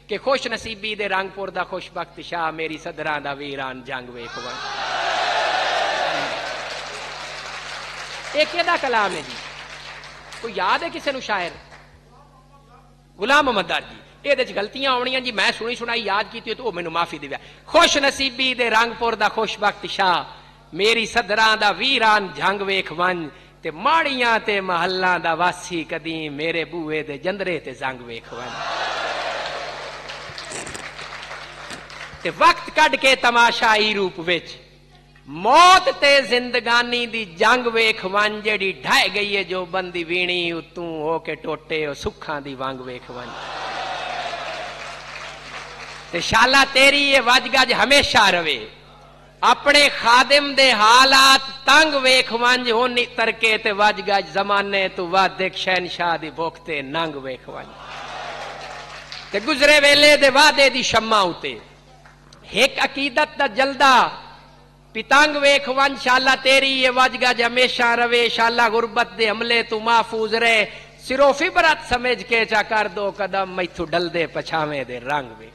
कि खुश नसीबी दे रंगपुर दा खुशबख्त शाह मेरी सदरां दा वीरान जंग वेख वन। ये केदा कलाम है जी? कोई याद है किसी नूं शायर? गुलाम मोहम्मद दर जी। ये गलतियां आउणियां जी, मैं सुनी सुनाई याद की तो मैनू माफी दिव्या। खुश नसीबी दे रंगपुर दा खुशबख्त शाह मेरी सदरां दा वीरान जंग वेख वन, ते माड़ियां ते महल्लां दा वासी कदीम मेरे बूए दे जंदरे ते जंग वेख वन। ते वक्त कढ के तमाशाई रूप विच मौत ते जिंदगानी दी जंग वेख वन, जेड़ी ढह गई है जो बंदी वीणी उतू हो के टोटे सुखां दी वंग वेख वन। ते शाला तेरी ये वजगज हमेशा रवे, अपने खादिम दे हालात तंग वेख वंज होनी तरके ते वजगज जमाने तू वादिक शहनशाह दी भुख ते नंग वेख वंज। ते गुजरे वेले दे वादे दी शम्मा उते एक अकीदत दा जलदा पितंग वेख वन, शाला तेरी ये वजगज हमेशा रवे, शाला गुरबत दे हमले तू महफूज रहे, सिरो फिबरत समझ के चा कर दो कदम मैथू डल दे पछावे दे रंग वे।